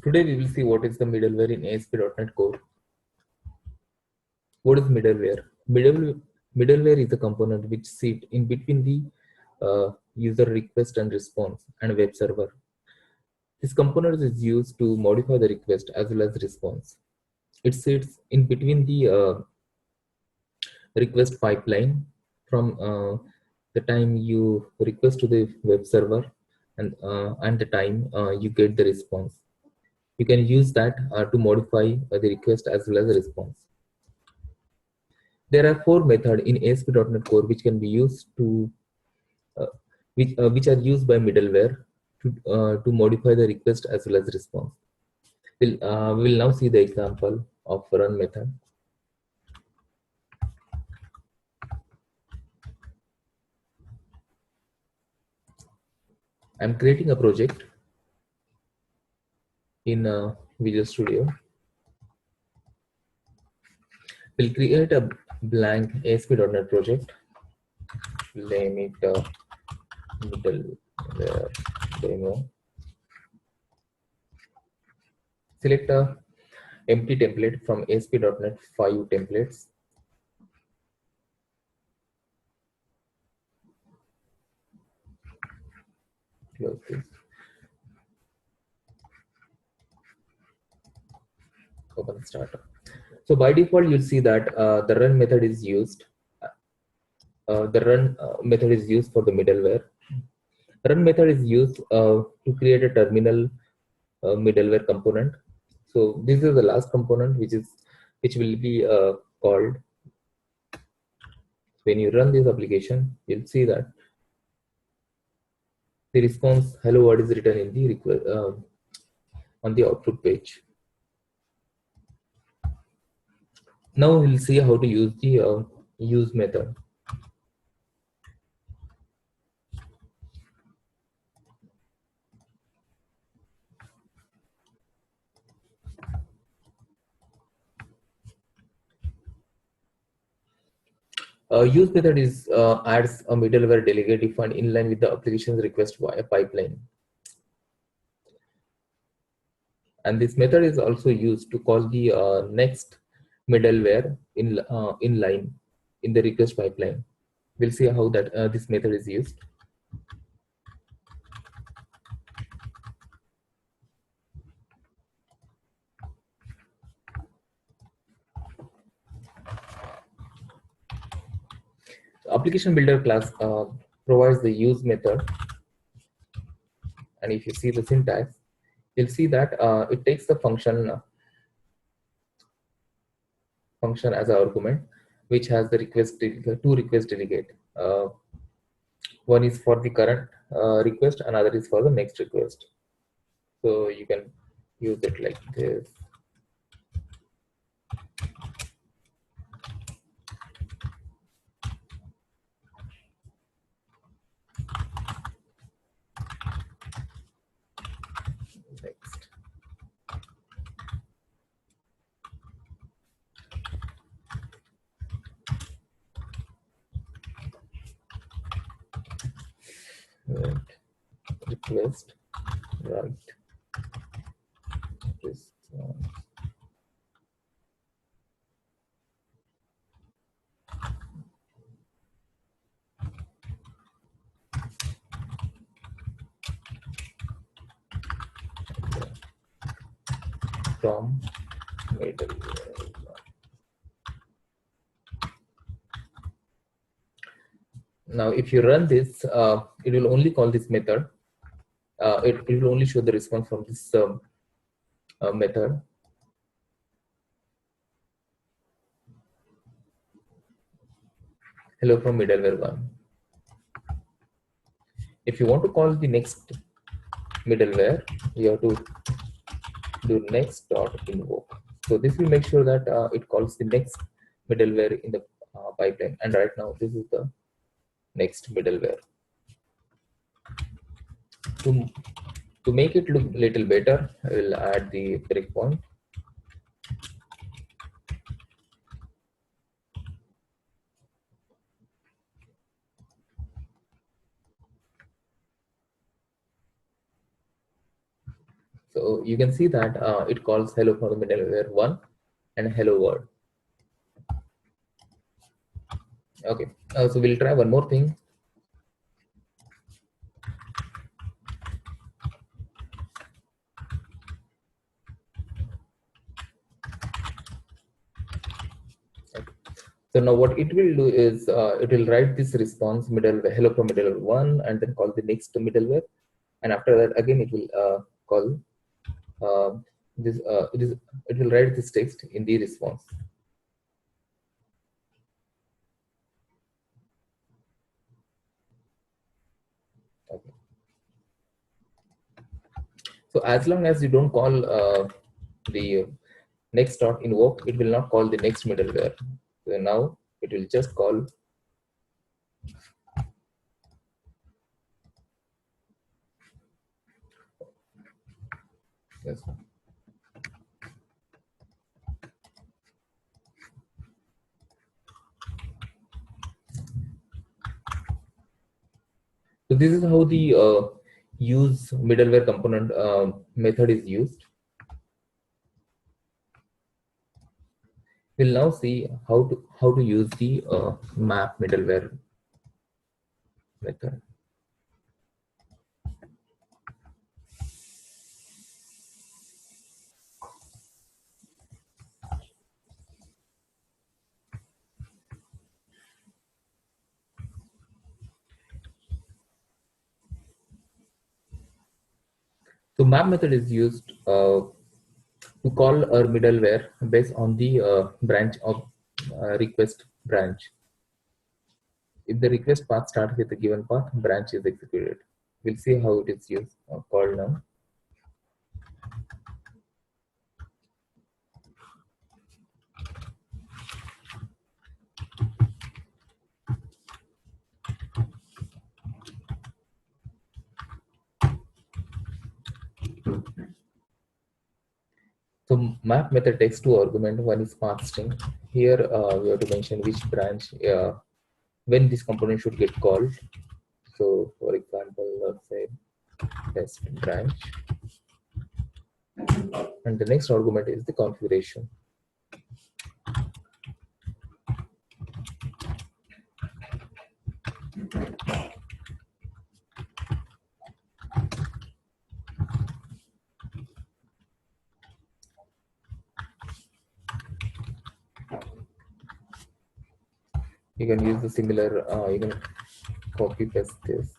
Today we will see what is the middleware in ASP.NET Core. What is middleware? Middleware is a component which sits in between the user request and response and web server. This component is used to modify the request as well as response. It sits in between the request pipeline from the time you request to the web server and the time you get the response. You can use that to modify the request as well as the response. There are 4 methods in ASP.NET Core which can be used to which are used by middleware to modify the request as well as response. We will now see the example of run method. I'm creating a project in Visual Studio. We'll create a blank ASP.NET project. Name it middleware demo. Select a empty template from ASP.NET 5 templates. Close this. Open starter. So by default, you'll see that the run method is used. The run method is used for the middleware. Run method is used to create a terminal middleware component. So this is the last component which will be called. When you run this application, you'll see that the response hello world is written in the request on the output page. Now we'll see how to use the use method. Use method is adds a middleware delegate defined in line with the application's request via pipeline. And this method is also used to call the next middleware in line in the request pipeline. We'll see how that this method is used. Application builder class provides the use method, and if you see the syntax, you'll see that it takes the function as an argument, which has the two request delegate. One is for the current request, another is for the next request. So you can use it like this. Next. Right. Request, right. This from middleware. Now, if you run this, it will only call this method. It will only show the response from this method. Hello from middleware 1. If you want to call the next middleware, you have to do next.invoke. So this will make sure that it calls the next middleware in the pipeline. And right now, this is the next middleware. To make it look a little better, I will add the breakpoint. So you can see that it calls hello from the middleware 1 and hello world. Okay, so we'll try one more thing. Okay. So now what it will do is it will write this response middleware hello from middleware 1 and then call the next middleware, and after that again it will call uh, this it will write this text in the response. Okay. So as long as you don't call the next dot invoke, it will not call the next middleware. So now it will just call yes. So this is how the use middleware component method is used. We'll now see how to use the map middleware method. So map method is used to call a middleware based on the branch of request branch. If the request path starts with a given path, branch is executed. We'll see how it is used called now. So map method takes two arguments. One is path string. Here we have to mention which branch when this component should get called. So for example, let's say test branch, and the next argument is the configuration. You can use the similar. You can copy paste this.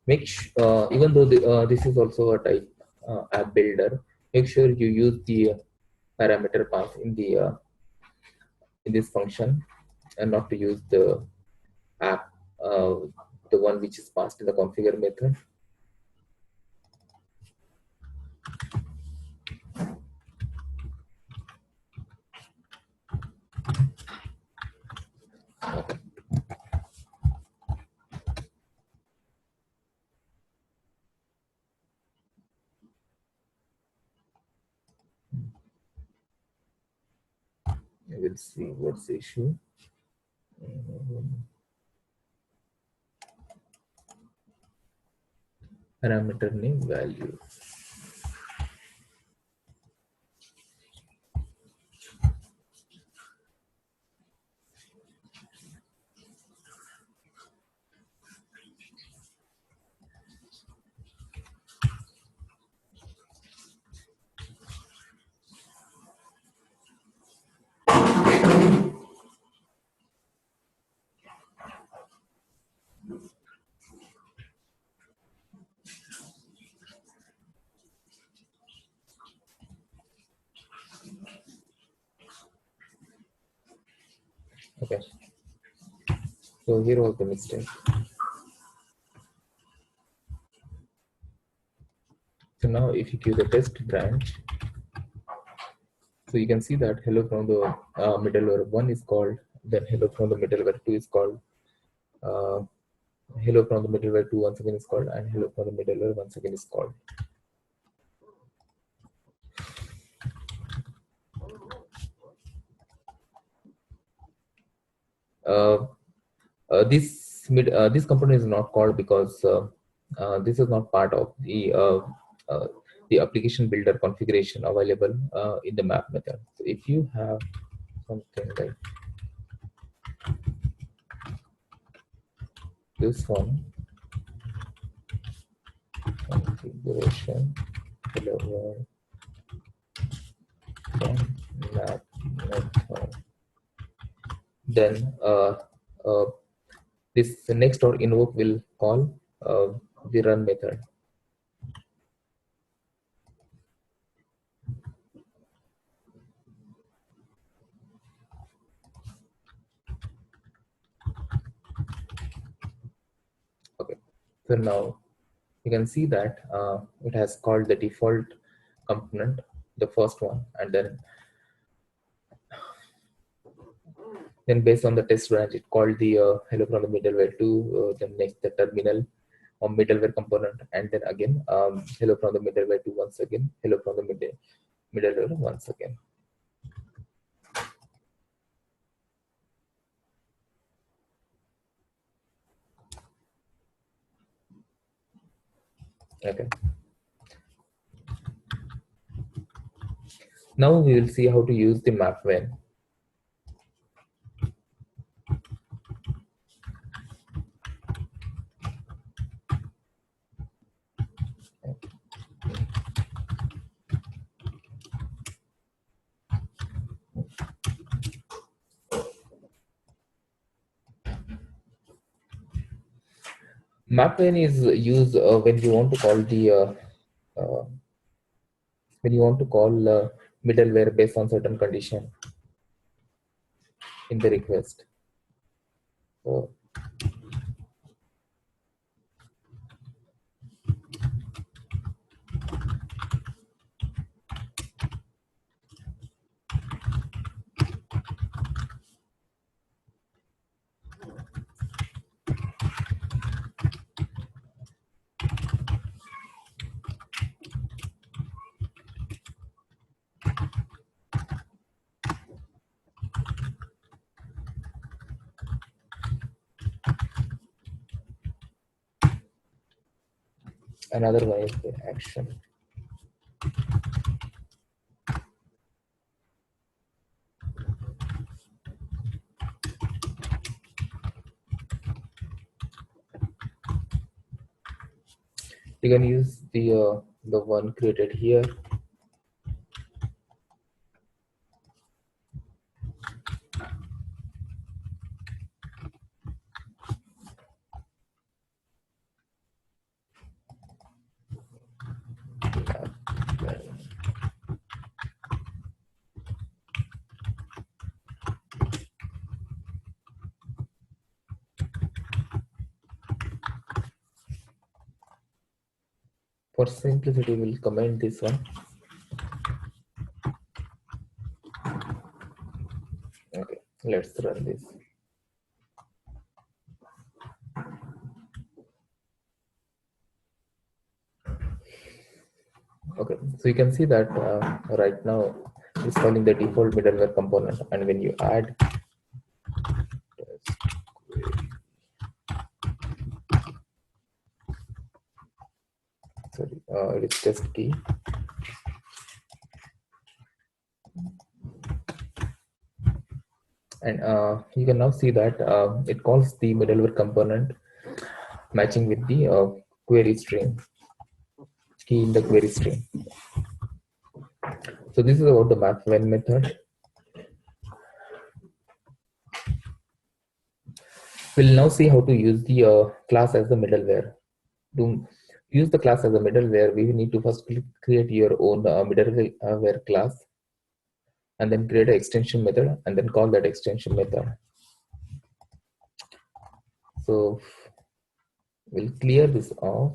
Even though this is also a type app builder, make sure you use the parameter path in this function and not to use the app uh, the one which is passed in the configure method. Okay. We'll see what's the issue. Parameter name value. Okay. So here was the mistake. So now if you give the test branch, so you can see that hello from the middleware 1 is called, then hello from the middleware 2 is called, uh, hello from the middleware 2 once again is called, and hello from the middleware once again is called. Uh, this component is not called because this is not part of uh, the application builder configuration available in the map method. So if you have something like this one, configuration hello world from map method, then uh, this next or invoke will call the run method. Okay, so now you can see that it has called the default component, the first one, and then based on the test branch, it called the hello from the middleware to then next the terminal or middleware component, and then again hello from the middleware to once again hello from the middleware once again. Okay. Now we will see how to use the map when. Map when is used when you want to call the uh, when you want to call middleware based on certain condition in the request. So another one is the action. You can use the one created here. For simplicity, we'll comment this one. Okay, let's run this. Okay, so you can see that right now it's calling the default middleware component, and when you add sorry, it's test key. And you can now see that it calls the middleware component matching with the query string, key in the query string. So this is about the map when method. We'll now see how to use the class as the middleware. To use the class as a middleware, we need to first create your own middleware class, and then create an extension method, and then call that extension method. So we'll clear this off,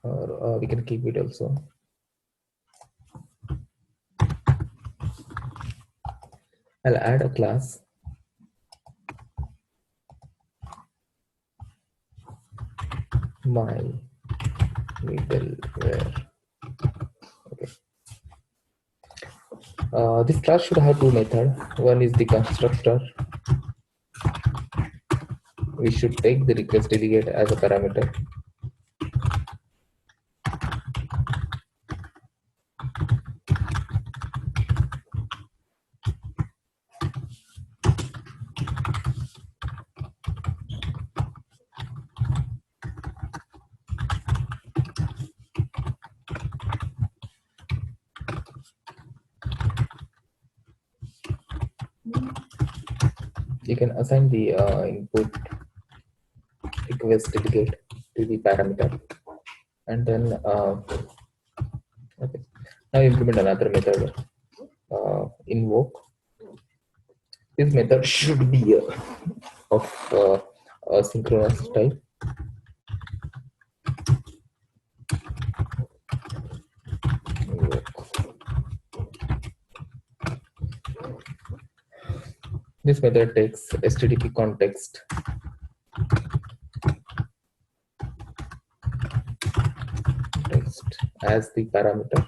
or we can keep it also. I'll add a class my middleware. Okay. This class should have two methods. One is the constructor. We should take the request delegate as a parameter. You can assign the input request delegate to the parameter, and then okay. Now implement another method, invoke. This method should be of asynchronous type. Invoke. This method takes HTTP context text as the parameter.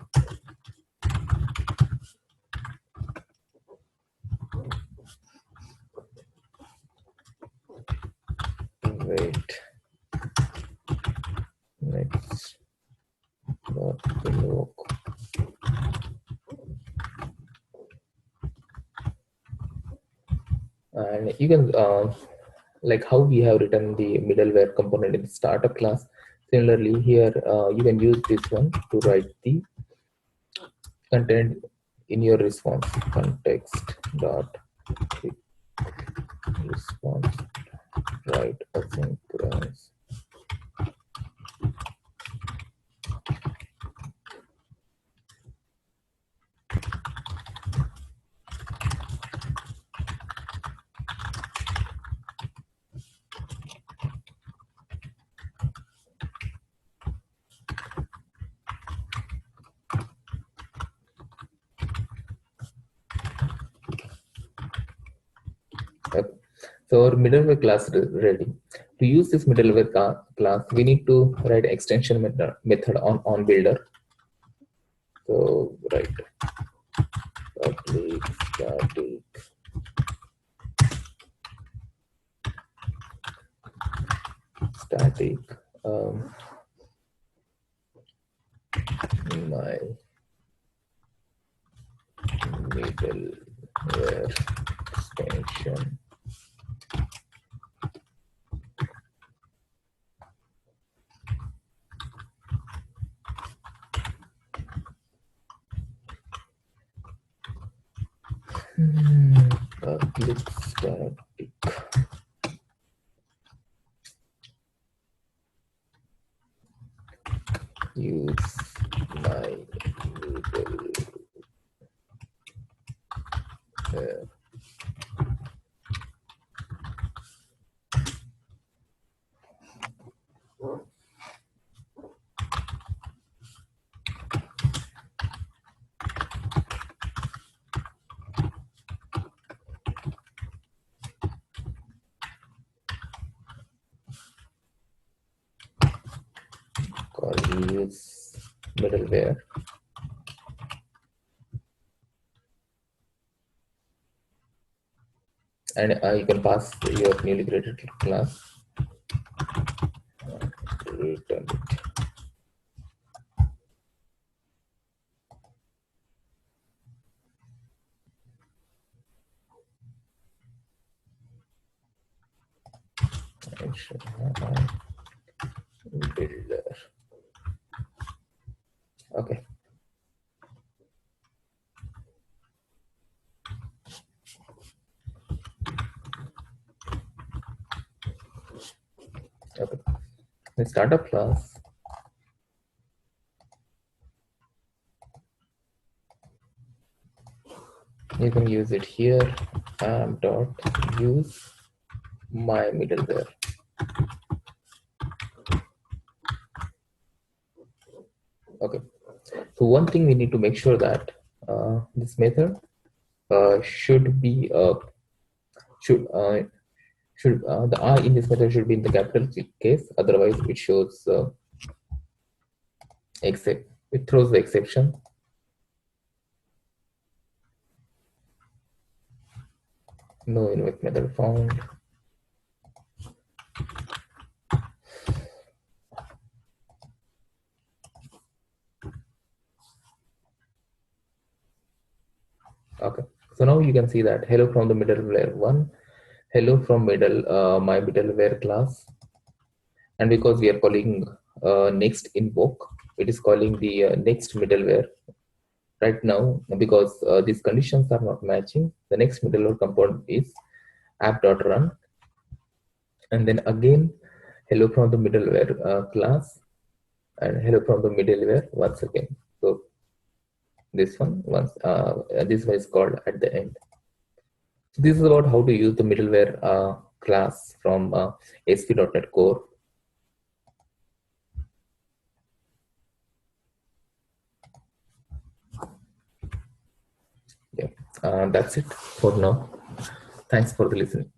Wait. Next. Invoke. And you can like how we have written the middleware component in the startup class. Similarly, here you can use this one to write the content in your response. Context dot response write asynchronous. Okay. So our middleware class is ready. To use this middleware class, we need to write extension method on builder. So write public static my middleware extension public static use my middleware call use middleware and you can pass your newly created class. Return it. I should have builder. Okay. Okay. The startup class you can use it here. Dot use my middleware. Okay. So one thing we need to make sure that this method should be should the I in this method should be in the capital case. Otherwise, it shows except it throws the exception. No invoke method found. Okay, so now you can see that hello from the middleware one, hello from my middleware class, and because we are calling next invoke, it is calling the next middleware right now. Because these conditions are not matching, the next middleware component is app.run, and then again hello from the middleware class, and hello from the middleware once again. So this one is called at the end. So this is about how to use the middleware class from ASP.NET Core. Yeah, that's it for now. Thanks for the listening.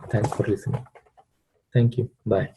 Thanks for listening. Thank you. Bye.